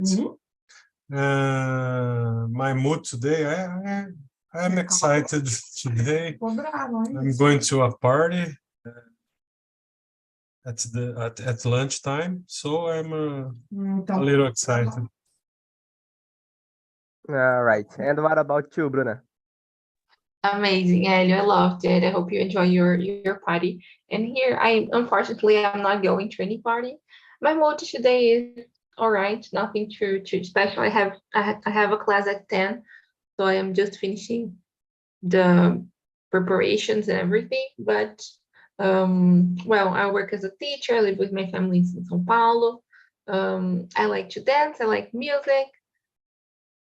Mhm. My mood today, I'm excited today. I'm going to a party at lunchtime, so I'm a little excited. All right. And what about you, Bruna? Amazing, Elio. I loved it. I hope you enjoy your party. And here, unfortunately I'm not going to any party. My mood today is all right. Nothing too special. I have a class at 10, so I am just finishing the preparations and everything. But well, I work as a teacher. I live with my family in São Paulo. I like to dance. I like music.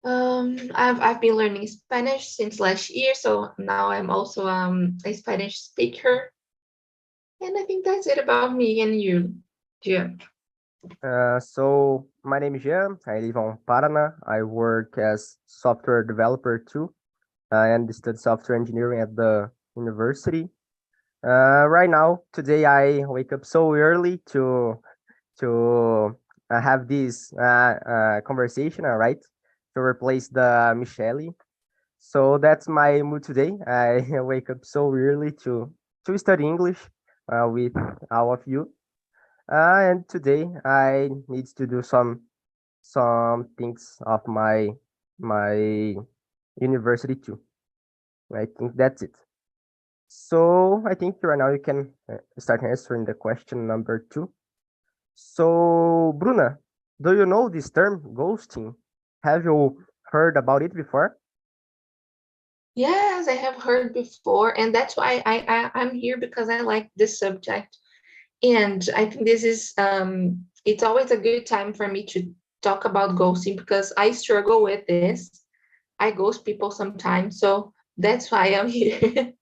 I've been learning Spanish since last year, so now I'm also a Spanish speaker. And I think that's it about me and you, Jim. So my name is Jean. I live on Paraná. I work as software developer too, and study software engineering at the university. Right now, today I wake up so early to have this conversation, all right, to replace the Michelle. So that's my mood today. I wake up so early to study English with all of you. And today I need to do some things of my university too. I think that's it. So I think right now you can start answering the question number 2. So Bruna, do you know this term ghosting? Have you heard about it before? Yes, I have heard before, and that's why I'm here because I like this subject. And I think this is it's always a good time for me to talk about ghosting because I struggle with this. I ghost people sometimes, so that's why I'm here.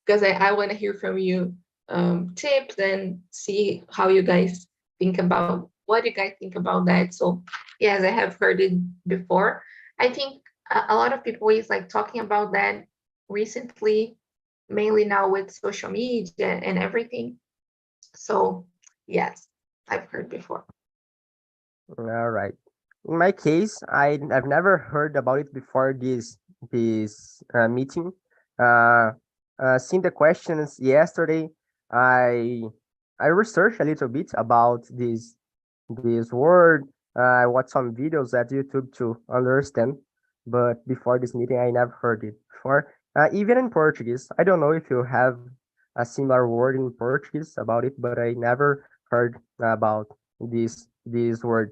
Because I want to hear from you tips and see how you guys think about what you guys think about that. So yes, I have heard it before. I think a lot of people is like talking about that recently, mainly now with social media and everything. So yes, I've heard before. All right. In my case, I've never heard about it before this meeting. Uh, Seeing the questions yesterday, I I researched a little bit about this word. I watched some videos at YouTube to understand, but before this meeting, I never heard it before. Even in Portuguese, I don't know if you have a similar word in Portuguese about it, but I never heard about this word.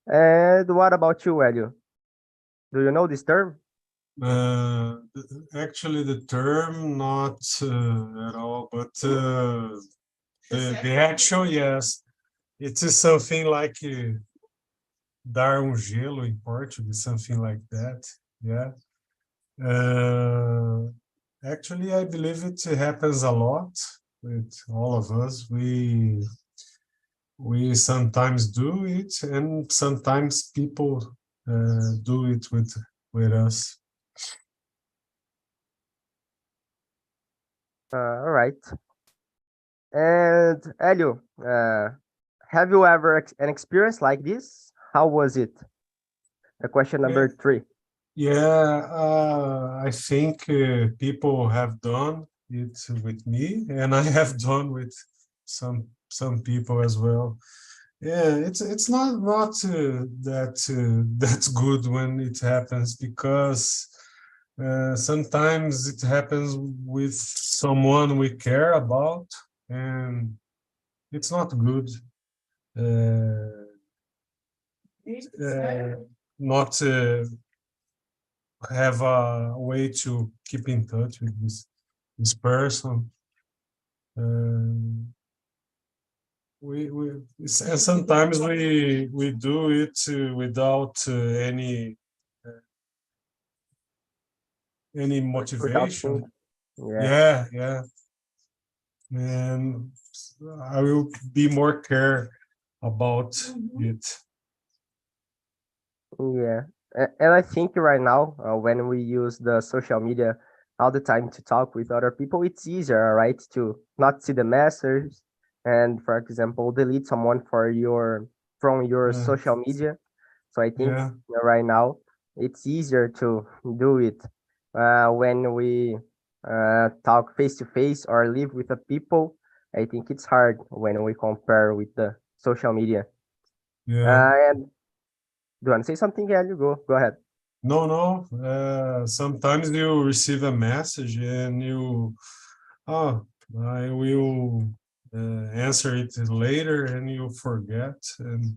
And what about you, Elio? Do you know this term? Actually, the term not at all, but the actual, yes, it is something like dar gelo in Portuguese, something like that. Yeah. Actually, I believe it happens a lot with all of us. We sometimes do it, and sometimes people do it with us. All right. And Elio, have you ever an experience like this? How was it? The question number 3. Yeah, I think people have done it with me, and I have done with some people as well. Yeah, it's not that's good when it happens because sometimes it happens with someone we care about, and it's not good. Not have a way to keep in touch with this person. We and sometimes we do it without any Without motivation. yeah. Yeah, and I will be more care about it. Yeah. And I think right now, when we use the social media all the time to talk with other people, it's easier, right, to not see the message and, for example, delete someone from your Yeah. social media. So I think Yeah. right now it's easier to do it when we talk face to face or live with the people. I think it's hard when we compare with the social media. Yeah. And do you want to say something? Yeah, you go ahead. No. Sometimes you receive a message and oh, I will answer it later, and you forget, and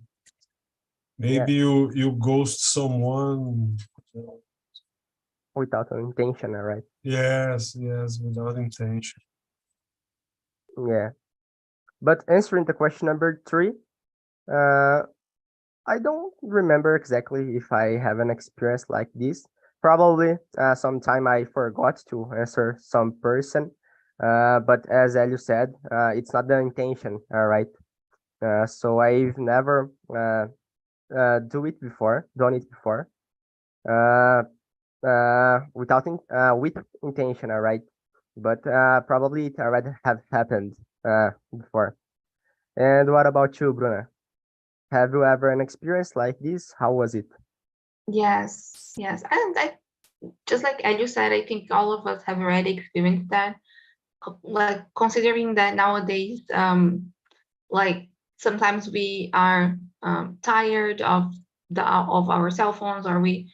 Yeah, maybe you ghost someone. without an intention, right? Yes, without intention. Yeah. But answering the question number 3, uh, I don't remember exactly if I have an experience like this. Probably sometime I forgot to answer some person. But as Elio said, it's not the intention, all right? So I've never done it before, uh, with intention, all right? But probably it already have happened before. And what about you, Bruna? Have you ever an experience like this? How was it? Yes. And I just like you said, I think all of us have already experienced that. Like considering that nowadays, like sometimes we are tired of our cell phones, or we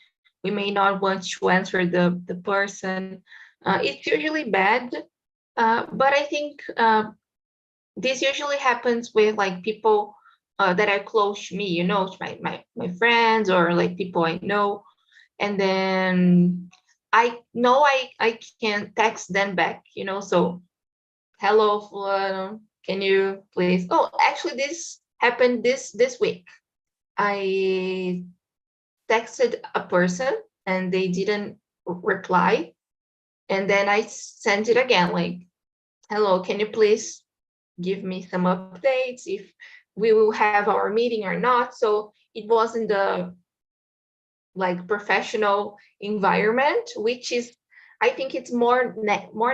may not want to answer the person. It's usually bad, but I think this usually happens with like people that are close to me, to my friends, or like people I know, and then I know I can text them back, so hello, Fulano, can you please? Oh, actually, this happened this week. I texted a person and they didn't reply, and then I sent it again, like, hello, can you please give me some updates if we will have our meeting or not? So it wasn't the like professional environment, which is, I think it's more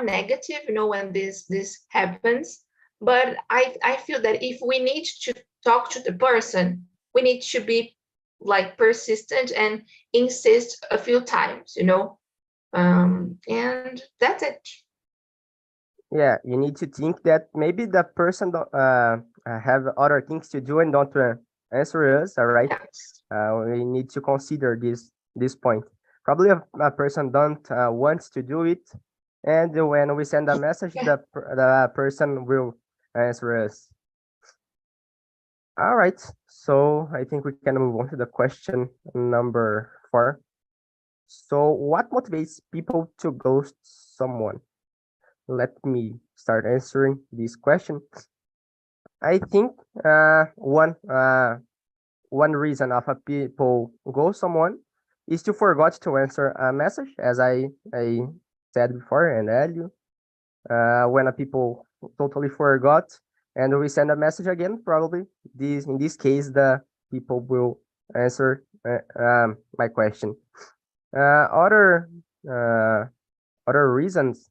negative, when this happens. But I feel that if we need to talk to the person, we need to be like persistent and insist a few times, and that's it. Yeah, you need to think that maybe the person don't, have other things to do and don't answer us, all right? Yes. We need to consider this point. Probably a person don't want to do it, and when we send a message, Yeah. the person will answer us. All right, so I think we can move on to the question number 4. So, what motivates people to ghost someone? Let me start answering this question. I think one reason of a people ghost someone is to forgot to answer a message, as I said before, and earlier. When a people totally forgot and we send a message again, probably this in this case the people will answer my question. Other uh, other reasons,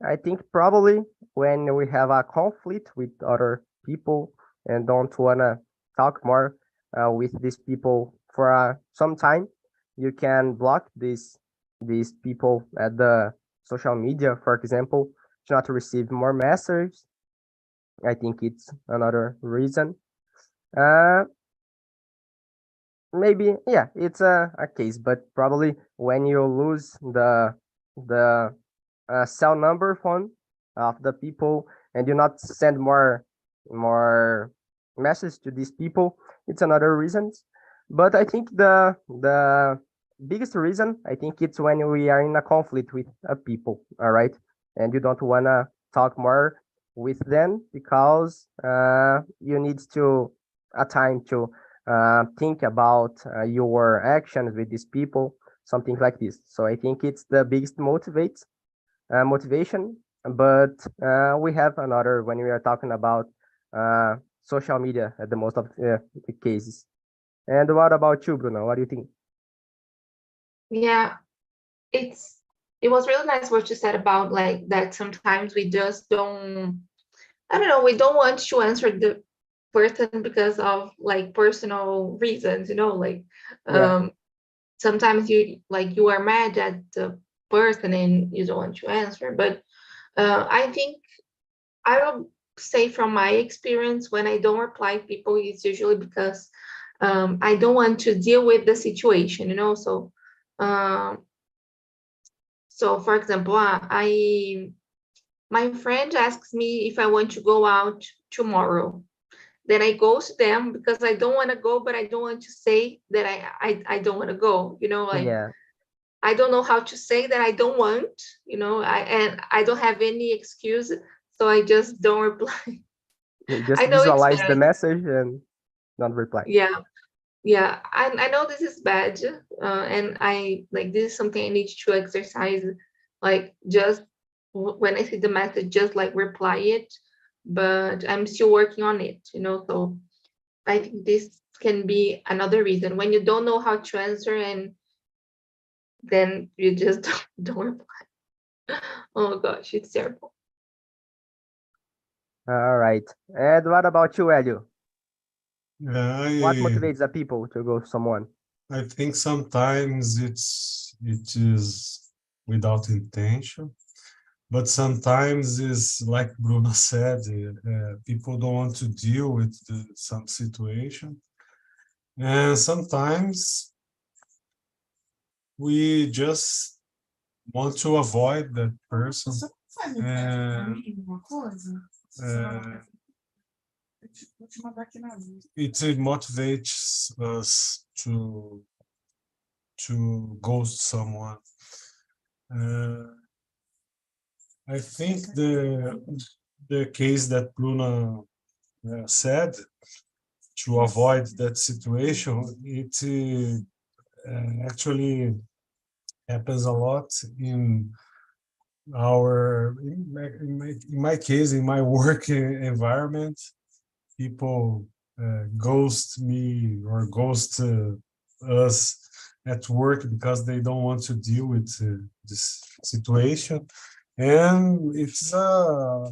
I think probably when we have a conflict with other people and don't wanna talk more with these people for some time, you can block these people at the social media, for example, to not receive more messages. I think it's another reason. Uh, Maybe yeah, it's a case, but probably when you lose the cell number phone of the people and you not send more message to these people, it's another reason. But I think the biggest reason, I think it's when we are in a conflict with a people, all right, and you don't wanna talk more with them because you need to a time to think about your actions with these people, something like this. So I think it's the biggest motivation. But we have another when we are talking about social media at the most of the cases. And what about you, Bruno? What do you think? Yeah, it was really nice what you said about like that sometimes we just don't, I don't know, we don't want to answer person because of like personal reasons, like Yeah. sometimes you are mad at the person and you don't want to answer. But I think I will say from my experience, when I don't reply people, it's usually because I don't want to deal with the situation, um, so for example, my friend asks me if I want to go out tomorrow. Then I go to them because I don't want to go, but I don't want to say that I don't want to go. Like Yeah. I don't know how to say that I don't want. And I don't have any excuse, so I just don't reply. You just I know it's visualize the bad. message and not reply. Yeah, yeah. I know this is bad, and I like this is something I need to exercise. Like just when I see the message, just like reply it. But I'm still working on it. So I think this can be another reason when you don't know how to answer and then you just don't reply. Oh gosh, it's terrible. All right. And what about you, Elio? Yeah, What motivates the people to go to someone? I think sometimes it is without intention, but sometimes it's like Bruno said, people don't want to deal with some situation, and sometimes we just want to avoid that person. And it motivates us to ghost someone. I think the case that Bruna said, to avoid that situation, it actually happens a lot in in my case, in my work environment. People ghost me or ghost us at work because they don't want to deal with this situation, and it's a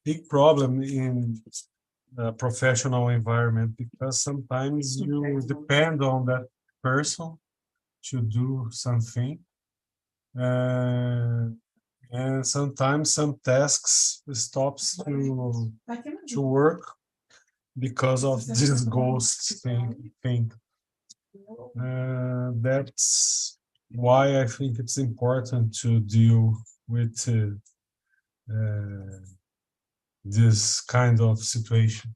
big problem in a professional environment because sometimes you depend on that person to do something, uh, and sometimes some tasks stops to work because of this ghost thing. That's why I think it's important to deal with this kind of situation.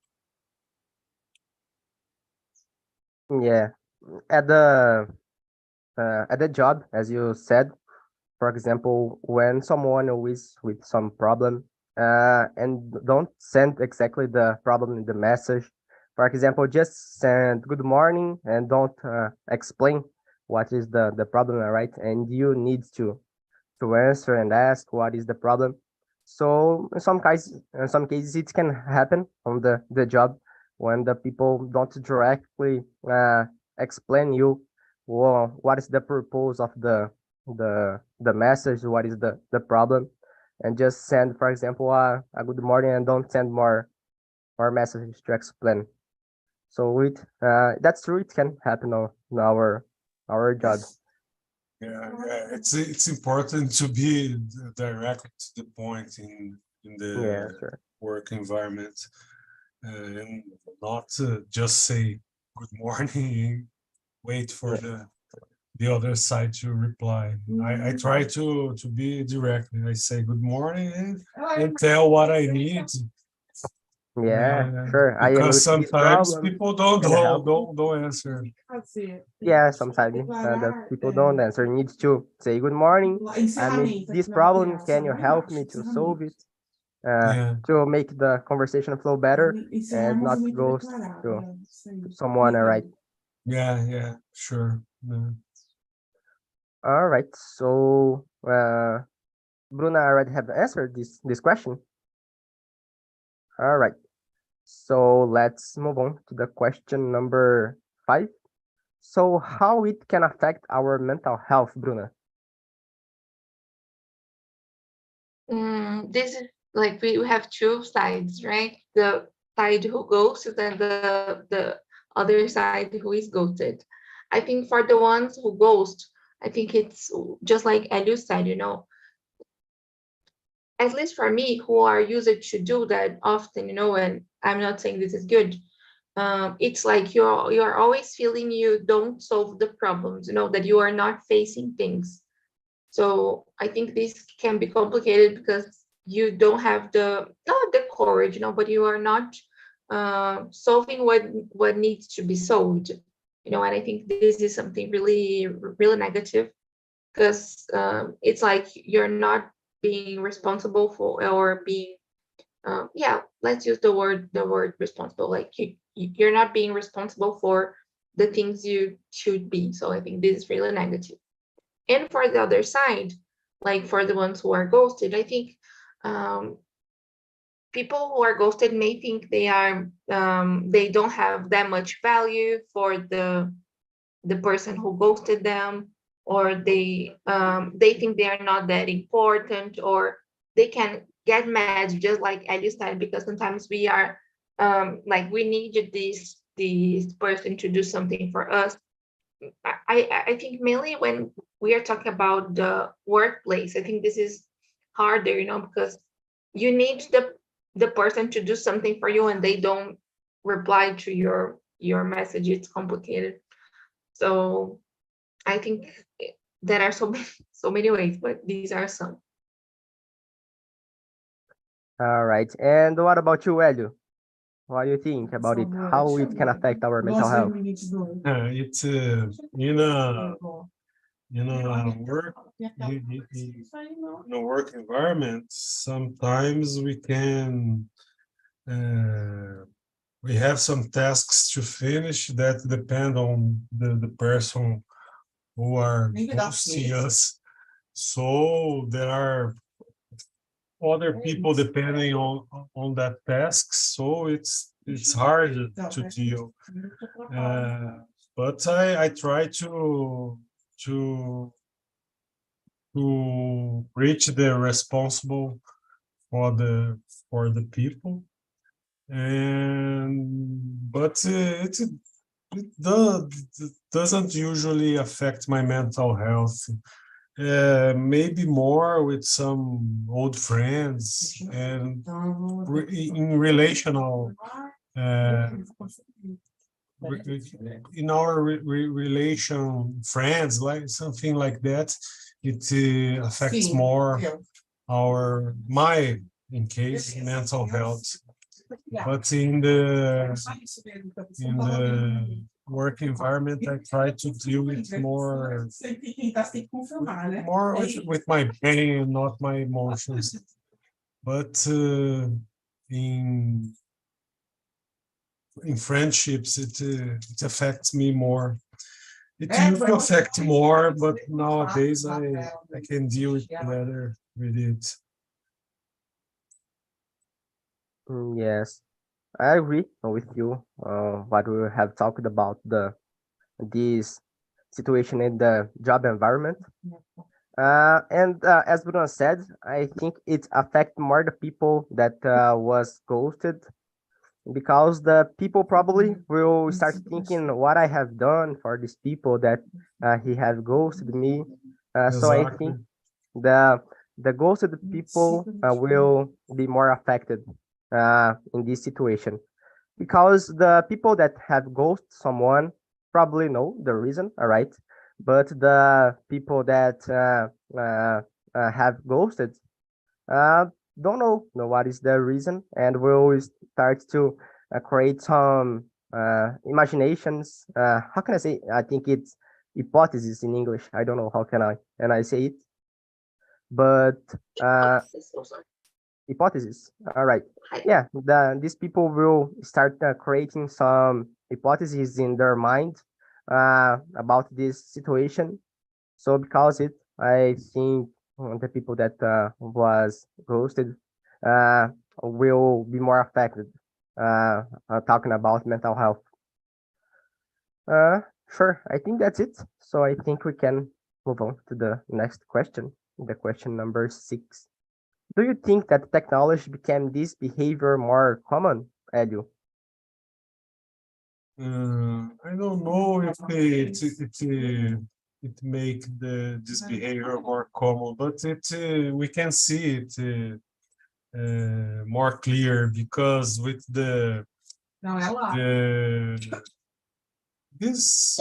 Yeah. At the job, as you said, for example, when someone is with some problem and don't send exactly the problem in the message, for example, just send good morning and don't explain what is the problem, right? And you need to answer and ask what is the problem. So in some cases, it can happen on the job when the people don't directly explain you, well, what is the purpose of the message, what is the problem, and just send, for example, a good morning and don't send more messages to explain. So that's true. It can happen on our jobs. Yeah, it's important to be direct to the point in Yeah, the sure. work environment, and not just say good morning, wait for Yeah. the other side to reply. I try to be direct. I say good morning and tell what I need, Yeah, sure. I am because with this sometimes problem. people don't Can I don't help you? don't, don't answer. Yeah, sometimes the people don't answer. Needs to say good morning. I'm in this problem. Can you help me to solve it? Yeah, To make the conversation flow better and not ghost to someone, all right? yeah, sure. Yeah. All right. So Bruna already have answered this question. All right. So let's move on to the question number 5. So how it can affect our mental health, Bruna? This is like we have two sides, right? The side who ghosted and the other side who is ghosted. I think for the ones who ghost, I think it's just like Elio said, at least for me, who are used to do that often, and I'm not saying this is good. It's like you're always feeling you don't solve the problems, that you are not facing things. So I think this can be complicated because you don't have not the courage, but you are not solving what needs to be solved, and I think this is something really, really negative because it's like you're not being responsible for, or being yeah, let's use the word responsible, like you're not being responsible for the things you should be. So I think this is really negative. And for the other side, like for the ones who are ghosted, I think um, people who are ghosted may think they don't have that much value for the person who ghosted them, or they think they are not that important, or they can get mad, just like Ellie said, because sometimes we are like we needed this person to do something for us. I think mainly when we are talking about the workplace, I think this is harder, because you need the person to do something for you and they don't reply to your message. It's complicated. So I think there are so many ways, but these are some. All right. And what about you, Elio? What do you think about it? How it can affect our mental health? It's work in a work environment. Sometimes we have some tasks to finish that depend on the person who are hosting us. So there are other people depending on that task. So it's hard to deal. But I try to reach the responsible for the people, but it doesn't usually affect my mental health. Maybe more with some old friends and in relational in our relation friends, like something like that. It affects more my in case mental health. But in the work environment, I try to deal with more with my brain and not my emotions. But in friendships, it affects me more. It used to affect more, but nowadays I can deal with better with it. Yes, I agree with you. What we have talked about this situation in the job environment. And as Bruno said, I think it affects more the people that was ghosted, because the people probably will start thinking what I have done for these people that he have ghosted me. So I think the ghosted people will be more affected in this situation, because the people that have ghosted someone probably know the reason, all right? But the people that have ghosted uh, don't know what is the reason, and will start to create some imaginations. How can I say? I think it's hypothesis in English. I don't know how can I say it, but hypothesis. All right. Yeah, these people will start creating some hypotheses in their mind about this situation. So because I think the people that was ghosted uh, will be more affected. Talking about mental health. Uh, sure, I think that's it. So I think we can move on to the next question. The question number 6. Do you think that technology became this behavior more common? Elio? I don't know if it make this behavior more common, but we can see it more clear because with the these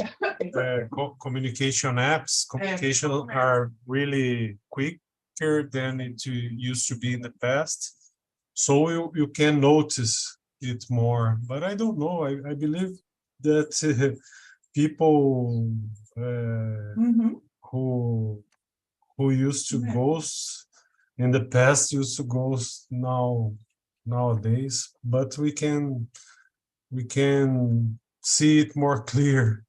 communication apps, communication are really quicker than it used to be in the past. So you can notice it more. But I don't know. I believe that people who used to ghost in the past used to ghost nowadays. But we can see it more clear.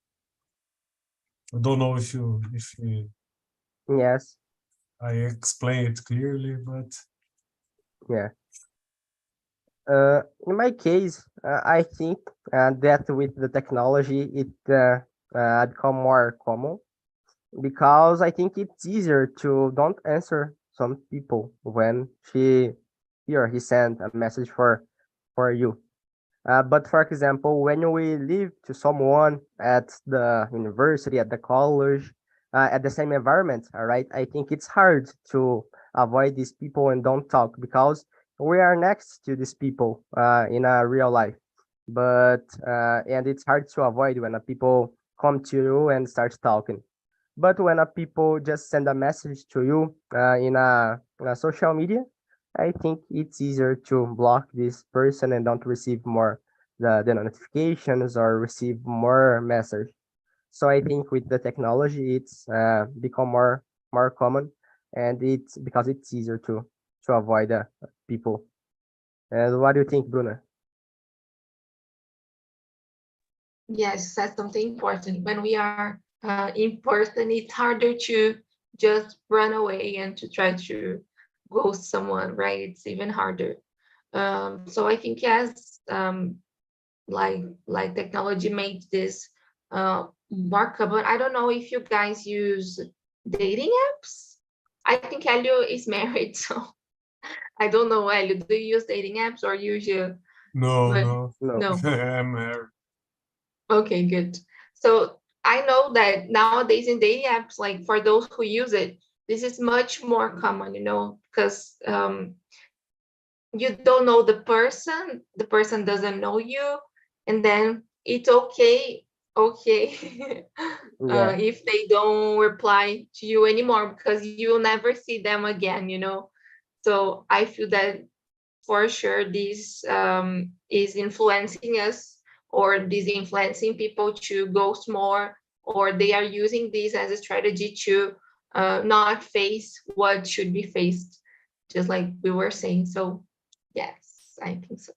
I don't know if Yes. I explain it clearly, but Yeah. In my case, I think that with the technology, it become more common because I think it's easier to don't answer some people when he or he send a message for you. But for example, when we live to someone at the university, at the college, at the same environment, all right, I think it's hard to avoid these people and don't talk because we are next to these people in a real life. But and it's hard to avoid when a people come to you and start talking. But when a people just send a message to you in a social media, I think it's easier to block this person and don't receive more the notifications or receive more message. So I think with the technology, it's become more common, and it's because it's easier to avoid people. And what do you think, Bruna? Yes, that's something important. When we are in person, it's harder to just run away and to try to ghost someone, right? It's even harder. So I think yes, like technology makes this more common. I don't know if you guys use dating apps. I think Elio is married, so I don't know, Elio. Do you use dating apps or use you? But no. No. no. I'm married. Okay, good. So I know that nowadays in dating apps, like for those who use it, this is much more common, because you don't know the person doesn't know you, and then it's okay, Yeah. if they don't reply to you anymore because you'll never see them again. So I feel that for sure this is influencing us, or this influencing people to ghost more, or they are using this as a strategy to not face what should be faced, just like we were saying. So yes, I think so.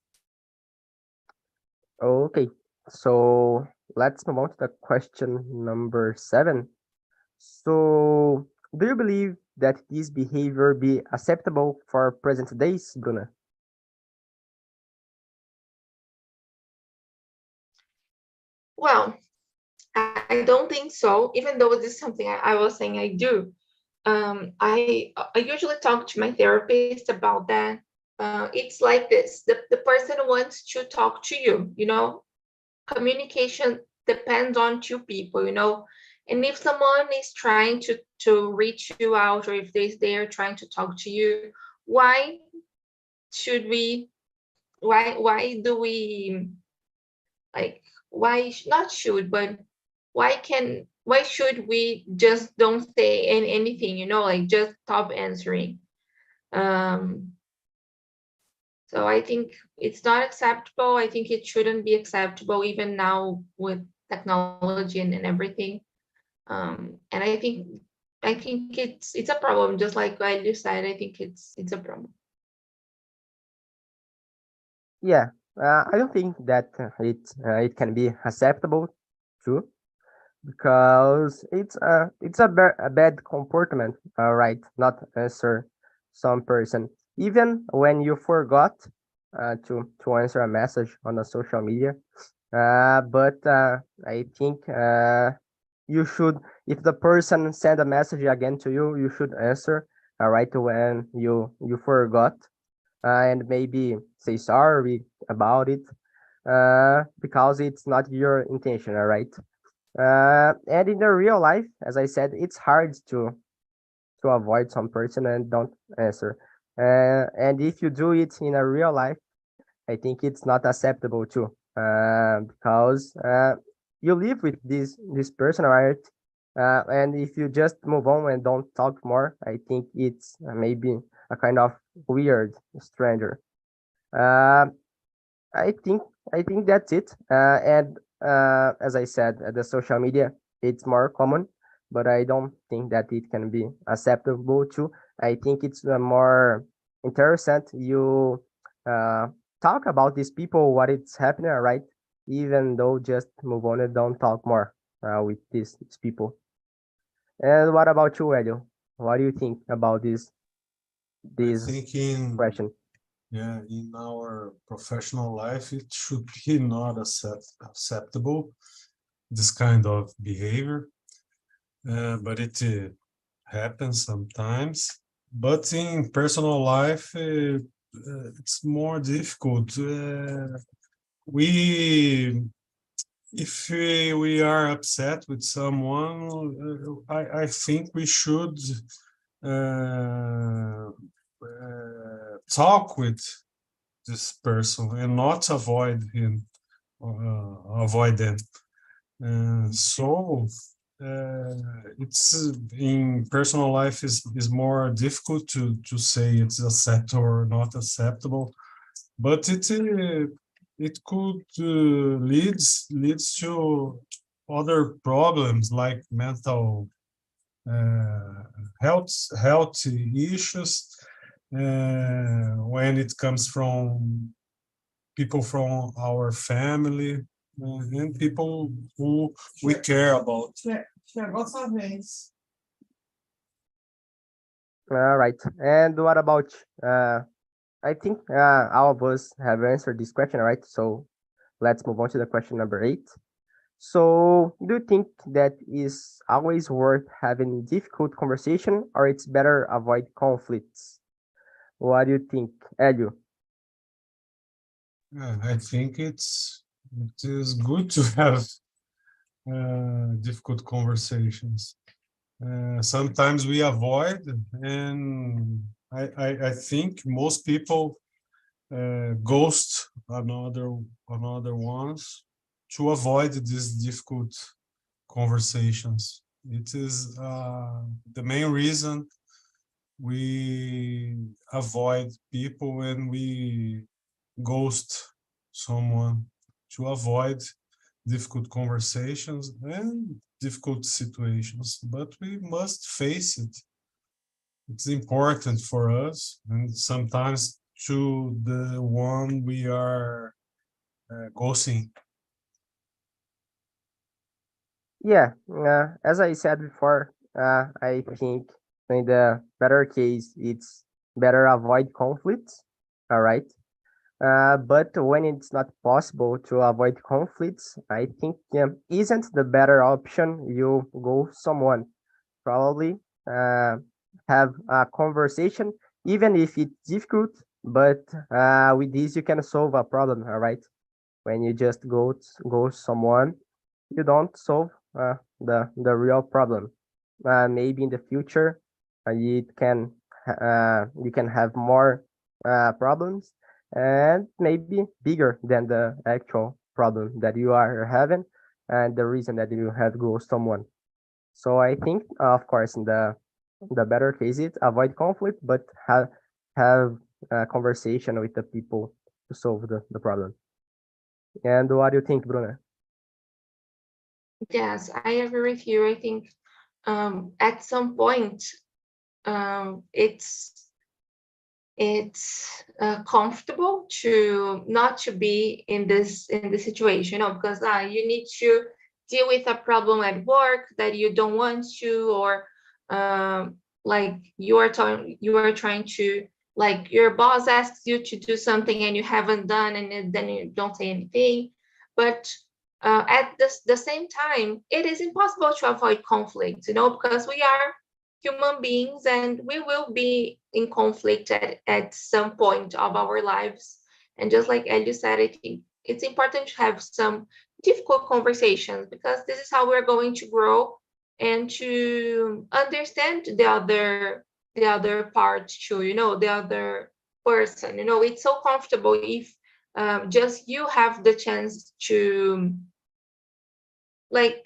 Okay. So let's move on to the question number 7. So, do you believe that this behavior be acceptable for present days, Bruna? Well, I don't think so, even though this is something I was saying I do. I usually talk to my therapist about that. It's like this: the person wants to talk to you. Communication depends on two people. And if someone is trying to reach you out, or if they are trying to talk to you, why should we? Why do we, like, not should, but why should we just don't say anything, like just stop answering? um so I think it's not acceptable. I think it shouldn't be acceptable even now with technology and everything. And I think it's a problem, just like I said. I think it's a problem. Yeah, I don't think that it can be acceptable too, because it's a bad comportment, right? Not answer some person even when you forgot to answer a message on a social media. But I think you should, if the person send a message again to you, you should answer right when you forgot, and maybe say sorry about it, because it's not your intention, all right? And in the real life, as I said, it's hard to avoid some person and don't answer. And if you do it in a real life, I think it's not acceptable too, because you live with this person, right? And if you just move on and don't talk more, I think it's maybe a kind of weird stranger. Uh, I think I think that's it. And as I said, the social media it's more common, but I don't think that it can be acceptable too. I think it's more interesting you uh, talk about these people, what it's happening, right? Even though just move on and don't talk more with these people. And what about you, Elio? What do you think about I this think in question? yeah, in our professional life, it should be not acceptable, this kind of behavior, but it happens sometimes. But in personal life, it's more difficult. We, if we are upset with someone, I think we should uh, talk with this person and not avoid him, avoid them. So it's in personal life is more difficult to say it's acceptable or not acceptable, but it could leads to other problems like mental health issues when it comes from people from our family and people who we care about. All right. And what about I think all of us have answered this question, right? So let's move on to the question number 8. So do you think that is always worth having difficult conversation or it's better avoid conflicts? What do you think, Elio? I think it is good to have difficult conversations. Sometimes we avoid, and I think most people ghost another ones to avoid these difficult conversations. It is the main reason we avoid people when we ghost someone, to avoid difficult conversations and difficult situations. But we must face it. It's important for us, and sometimes to the one we are ghosting. Yeah, as I said before, I think in the better case, it's better avoid conflicts. All right. But when it's not possible to avoid conflicts, I think isn't the better option you go someone probably have a conversation, even if it's difficult. But with this, you can solve a problem. All right. When you just go someone, you don't solve the real problem. Maybe in the future, you can have more problems and maybe bigger than the actual problem that you are having and the reason that you have go someone. So I think, of course, in the better case, it avoid conflict, but have a conversation with the people to solve the problem. And what do you think, Bruna? Yes, I agree with you. I think at some point it's comfortable to not to be in this situation, you know, because you need to deal with a problem at work that you don't want to, or like you are trying to, like your boss asks you to do something and you haven't done, and then you don't say anything. But at the same time, it is impossible to avoid conflict, you know, because we are human beings and we will be in conflict at some point of our lives. And just like Ellie said, I think it's important to have some difficult conversations, because this is how we're going to grow and to understand the other part too, the other person. It's so comfortable if just you have the chance to, like,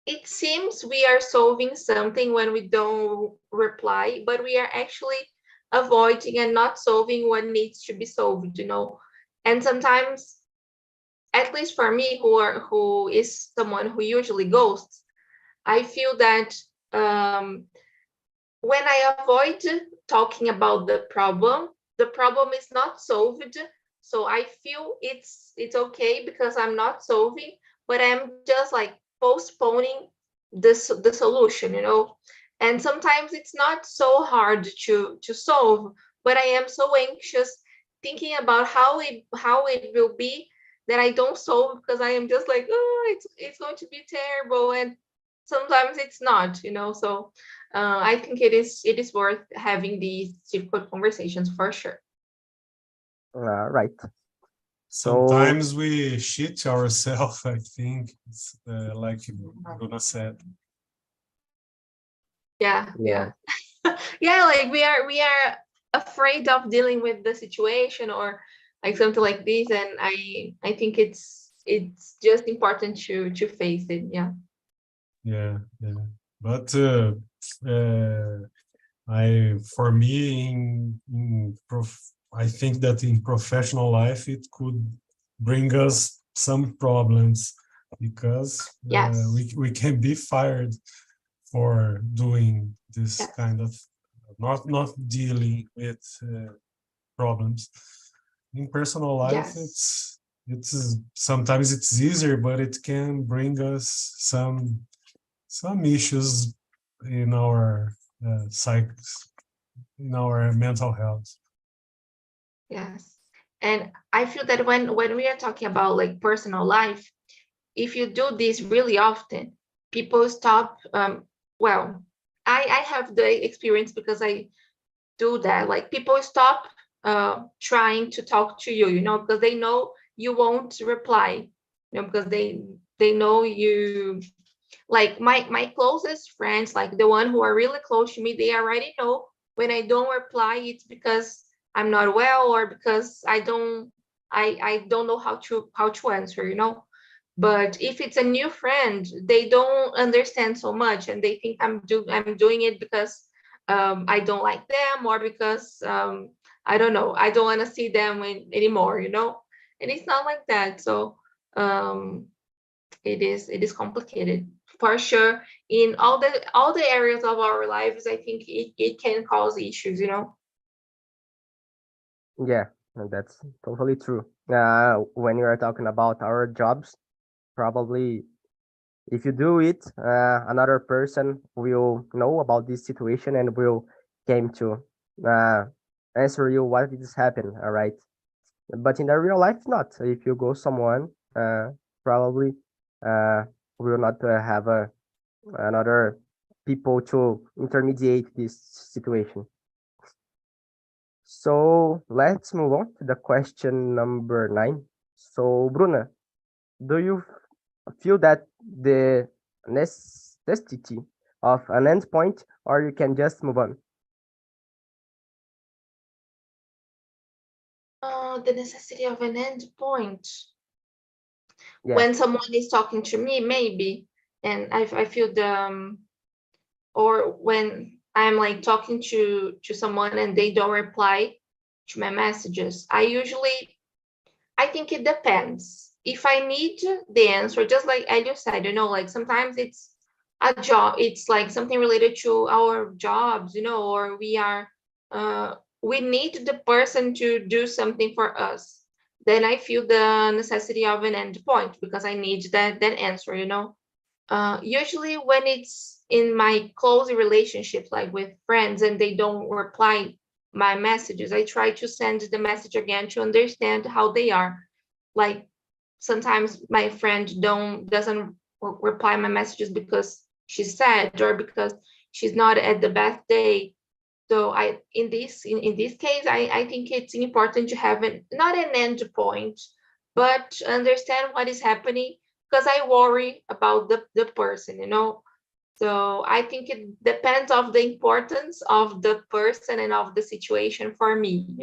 it seems we are solving something when we don't reply, but we are actually avoiding and not solving what needs to be solved. And sometimes, at least for me, who is someone who usually ghosts, I feel that um, when I avoid talking about the problem is not solved. So I feel it's okay because I'm not solving, but I'm just like postponing the solution. And sometimes it's not so hard to solve, but I am so anxious thinking about how it will be, that I don't solve, because I am just like, oh, it's going to be terrible, and sometimes it's not. So I think it is worth having these difficult conversations for sure. Right. So Sometimes we cheat ourselves, I think. It's like Bruna said. Yeah. yeah, Yeah, like we are afraid of dealing with the situation, or like something like this, and I think it's just important to face it. Yeah. Yeah, yeah. But for me, I think that in professional life, it could bring us some problems, because Yes. we can be fired for doing this Yes. kind of, not dealing with problems. In personal life, Yes. it's sometimes it's easier, but it can bring us some issues in our psyches, in our mental health. Yes. And I feel that when we are talking about like personal life, if you do this really often, people stop. Well, I have the experience because I do that. Like, people stop trying to talk to you, because they know you won't reply, because they know you. Like my closest friends, like the one who are really close to me, they already know when I don't reply, it's because I'm not well, or because I don't know how to answer. But if it's a new friend, they don't understand so much, and they think I'm doing it because I don't like them, or because I don't know, I don't want to see them anymore. And it's not like that. So um, it is complicated for sure. In all the areas of our lives, I think it can cause issues. yeah, and that's totally true. When you are talking about our jobs, probably if you do it, another person will know about this situation and will came to uh, answer you what is happened. All right, but in the real life, not. If you go someone, probably uh, will not have another people to intermediate this situation. So let's move on to the question number 9. So Bruna, do you feel that the necessity of an endpoint, or you can just move on? The necessity of an end point. Yeah, When someone is talking to me, maybe, and I feel or when I'm like talking to someone and they don't reply to my messages, I think it depends. If I need the answer, just like Elio said, like sometimes it's a job, it's like something related to our jobs, or we need the person to do something for us. Then I feel the necessity of an endpoint, because I need that answer. Usually when it's in my close relationships, like with friends, and they don't reply my messages, I try to send the message again to understand how they are. Like, sometimes my friend doesn't reply my messages because she's sad, or because she's not at the best day. So in this case, I think it's important to have not an end point, but understand what is happening, because I worry about the person, So I think it depends of the importance of the person and of the situation for me,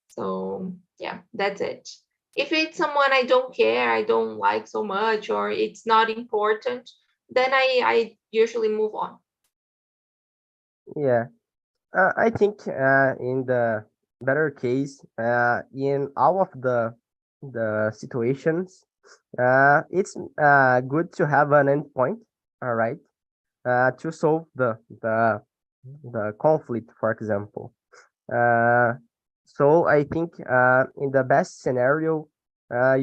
So yeah, that's it. If it's someone I don't care, I don't like so much, or it's not important, then I usually move on. Yeah. I think in the better case, in all of the situations, it's good to have an endpoint, all right, to solve the conflict, for example. Uh, so I think in the best scenario,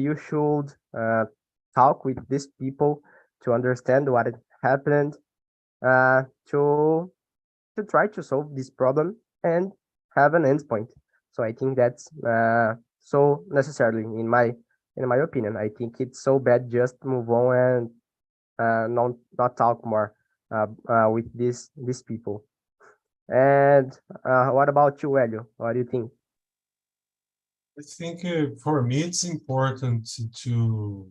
you should talk with these people to understand what happened, uh, to to try to solve this problem and have an endpoint. So I think that's so necessarily in my opinion. I think it's so bad just move on and not talk more with these people. And what about you, Elio? What do you think? I think for me it's important to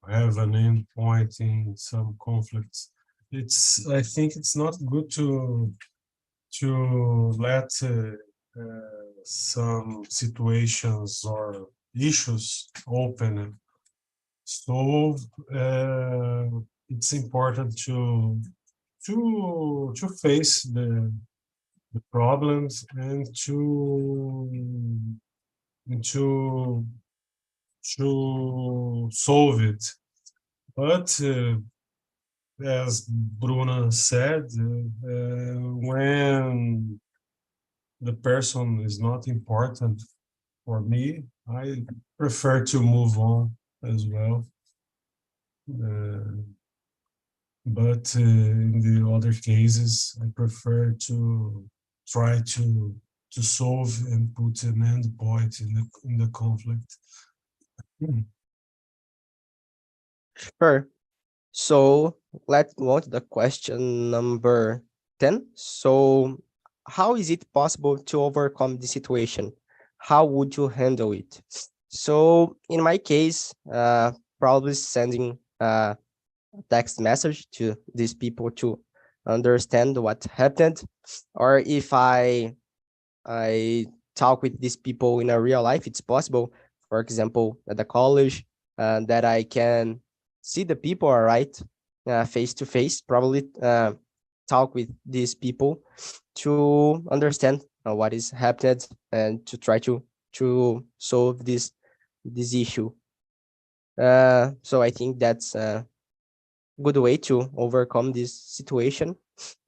have an endpoint in some conflicts. I think it's not good to let some situations or issues open. So it's important to face the problems and to solve it. But as Bruna said, when the person is not important for me, I prefer to move on as well. But in the other cases, I prefer to try to solve and put an end point in the conflict. Sure. So let's go on to the question number 10. So how is it possible to overcome the situation? How would you handle it? So in my case, probably sending a text message to these people to understand what happened, or if I talk with these people in a real life, it's possible, for example, at the college, that I can see the people, all right, face to face, probably talk with these people to understand what is happening and to try to solve this issue. So I think that's a good way to overcome this situation,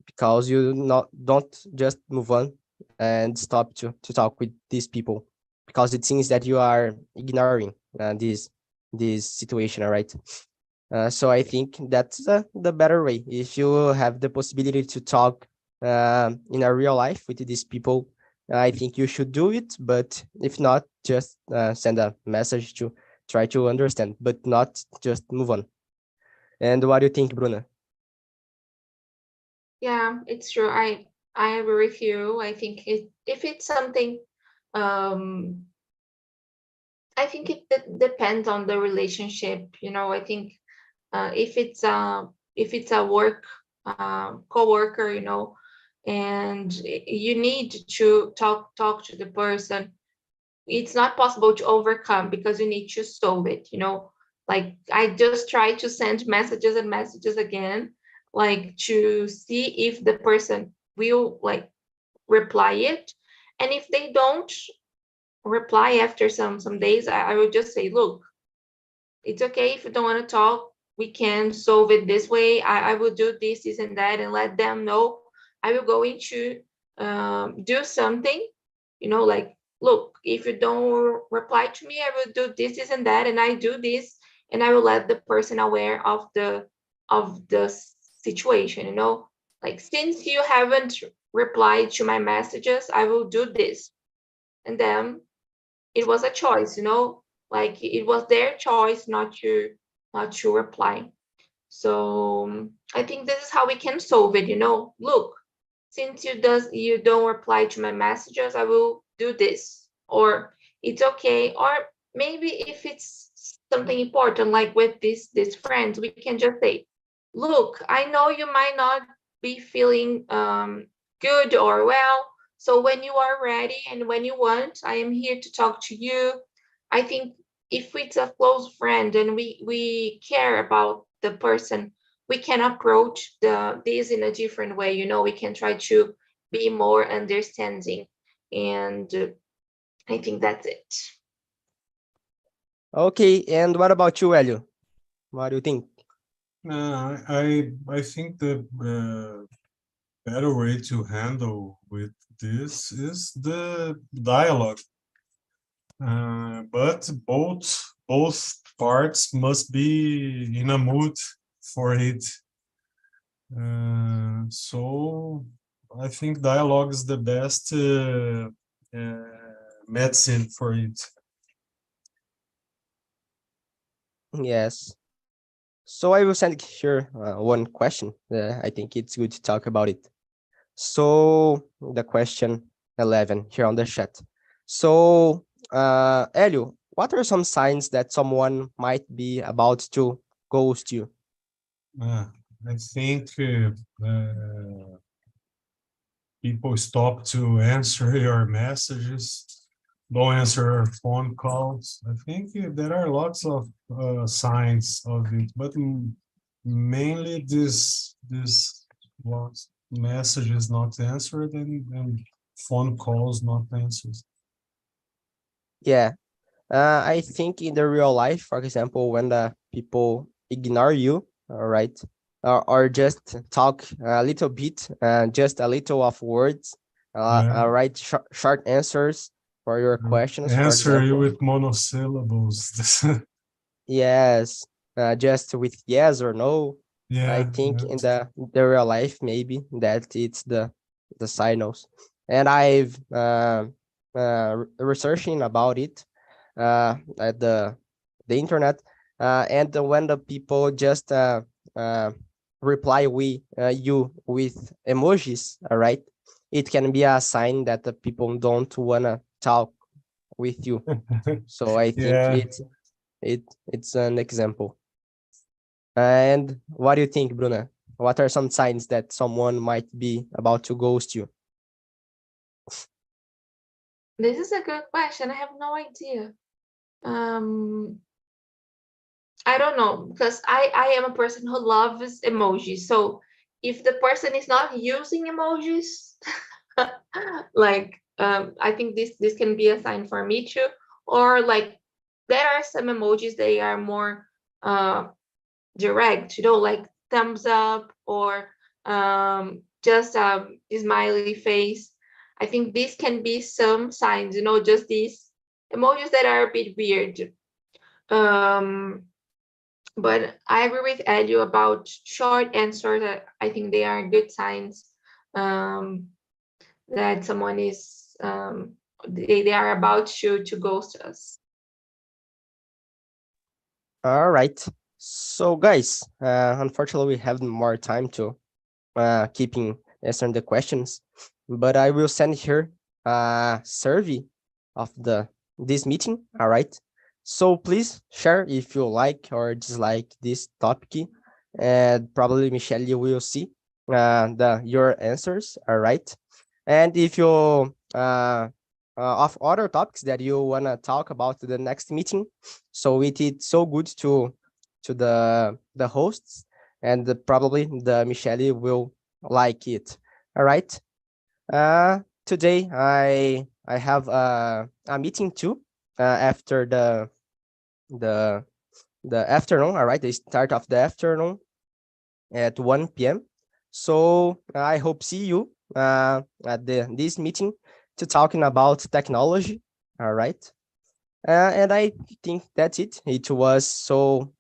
because you not don't just move on and stop to talk with these people, because it seems that you are ignoring this situation, all right. So I think that's the better way. If you have the possibility to talk in a real life with these people, I think you should do it. But if not, just send a message to try to understand, but not just move on. And what do you think, Bruna? Yeah, it's true. I agree with you. I think if it's something, um, I think it depends on the relationship. I think if it's a work coworker, and you need to talk to the person, it's not possible to overcome because you need to solve it. Like I just try to send messages and messages again, like to see if the person will like reply it, and if they don't reply after some days, I would just say, look, it's okay if you don't want to talk, we can solve it this way. I will do this and that, and let them know I will go into do something, like, look, if you don't reply to me, I will do this and that, and I do this, and I will let the person aware of the situation, like, since you haven't replied to my messages, I will do this. And then it was a choice, like it was their choice not to reply. So I think this is how we can solve it. Look, since you don't reply to my messages, I will do this, or it's okay. Or maybe if it's something important, like with these friends, we can just say, look, I know you might not be feeling good or well, so when you are ready and when you want, I am here to talk to you. I think if it's a close friend and we care about the person, we can approach this in a different way. We can try to be more understanding, and I think that's it. Okay, and what about you, Elio? What do you think? I think the better way to handle with this is the dialogue. But both parts must be in a mood for it. So I think dialogue is the best medicine for it. Yes. So I will send here one question. I think it's good to talk about it. So the question 11 here on the chat. So Elio, what are some signs that someone might be about to ghost you? I think people stop to answer your messages, don't answer your phone calls. I think there are lots of signs of it, but mainly this messages not answered and phone calls not answered. Yeah. I think in the real life, for example, when the people ignore you, all right, or just talk a little bit, just a little of words, write short answers for your questions, for Answer you example. with monosyllables. Yes, just with yes or no. I Yeah, think in the real life, maybe that it's the signals, and I've researching about it at the internet, and when the people just reply you with emojis, all right, it can be a sign that the people don't wanna talk with you. So I think yeah. it's an example. And what do you think, Bruna? What are some signs that someone might be about to ghost you? This is a good question. I have no idea. I don't know, because I am a person who loves emojis. So if the person is not using emojis, like I think this can be a sign for me too. Or like there are some emojis, they are more direct, like thumbs up or just a smiley face. I think this can be some signs, just these emojis that are a bit weird. But I agree with Elio about short answers. I think they are good signs that someone is they are about to ghost us. All right. So guys, unfortunately we have more time to keeping answering the questions, but I will send here a survey of this meeting. All right. So please share if you like or dislike this topic, and probably Michelle, you will see your answers. All right. And if you of other topics that you wanna talk about the next meeting, so it is so good to the hosts, and probably the Michelle will like it. All right. Today I have a meeting too after the afternoon. All right, the start of the afternoon at 1 p.m. So I hope see you at this meeting to talking about technology. All right. And I think that's it. It was so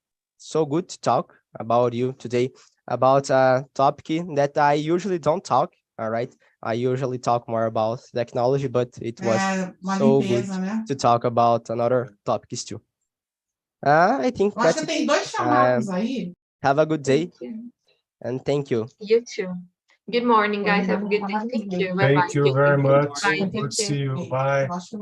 good to talk about you today, about a topic that I usually don't talk. All right. I usually talk more about technology, but it was so good to talk about another topics too. I think that's it. Have a good day, Thank you. and thank you. You too. Good morning, guys. Have a good day. Thank you. Bye-bye. Thank you very much. Bye. Good to see you. Bye. See